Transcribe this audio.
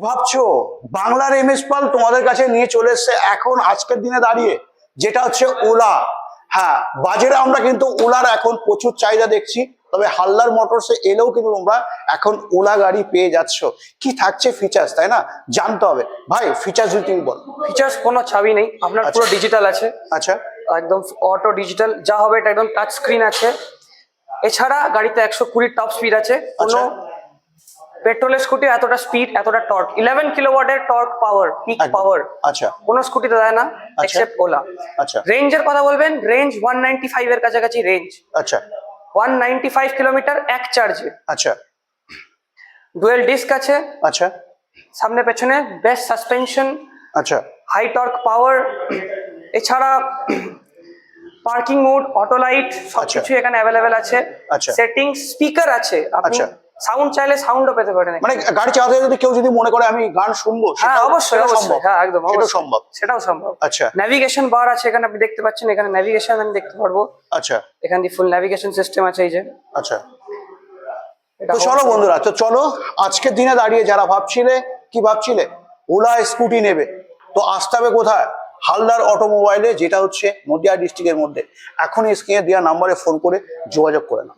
ভাবছো বাংলার এমএস পাল তোমাদের কাছে নিয়ে চলে এসছে এখন আজকের দিনে দাঁড়িয়ে, যেটা হচ্ছে ওলা। হ্যাঁ, বাজারে আমরা কিন্তু ওলার এখন প্রচুর চাহিদা দেখছি, তবে হালদার মোটরসে এলেও কিন্তু তোমরা এখন ওলা গাড়ি পেয়ে যাচ্ছ। কি থাকছে ফিচার্স, তাই না, জানতে হবে। ভাই ফিচার্স যদি তুমি বলো। ফিচার্স কোনো ছাবি নেই আপনার, পুরো ডিজিটাল আছে। আচ্ছা, একদম অটো ডিজিটাল যা হবে এটা একদম টাচ স্ক্রিন আছে। এছাড়া গাড়িতে 120 টপ স্পিড আছে। কোনো পেট্রোলের স্কুটি এতটা স্পিড এতটা টর্ক, 11 কিলোওয়াটের টর্ক পাওয়ার, পিক পাওয়ার আচ্ছা, কোনো স্কুটিতে দেয় না এক্সেপ্ট ওলা। আচ্ছা, রেঞ্জের কথা বলবেন, রেঞ্জ 195 এর কাছাকাছি রেঞ্জ। আচ্ছা, 195 কিলোমিটার এক চার্জে। আচ্ছা, ডুয়েল ডিস্ক আছে। আচ্ছা, সামনে পেছনে বেস্ট সাসপেনশন, আচ্ছা, হাই টর্ক পাওয়ার। এছাড়া পার্কিং মোড, অটো লাইট সবকিছু এখানে অ্যাভেলেবেল আছে। আচ্ছা, সেটিংস, স্পিকার আছে, আপনি সাউন্ড চাইলে সাউন্ডও পেতে পারেন। মানে গাড়ি চালাতে যদি কেউ যদি মনে করে আমি গান শুনবো, হ্যাঁ অবশ্যই অবশ্যই, হ্যাঁ একদম সম্ভব, সেটাও সম্ভব। আচ্ছা, নেভিগেশন বার আছে এখানে, আপনি দেখতে পাচ্ছেন এখানে নেভিগেশন আমি দেখতে পারবো। আচ্ছা, এখানে ফুল নেভিগেশন সিস্টেম আছে এই যে। আচ্ছা, তো চলো বন্ধুরা, তো চলো আজকের দিনে দাঁড়িয়ে যারা ভাবছিলে, কি ভাবছিলে ওলা স্কুটি নেবে, তো আসতে হবে কোথায়? হালদার অটোমোবাইলে, যেটা হচ্ছে নদিয়া ডিস্ট্রিক্টের মধ্যে। এখনই স্ক্রিনে দেওয়া নাম্বারে ফোন করে যোগাযোগ করে নাও।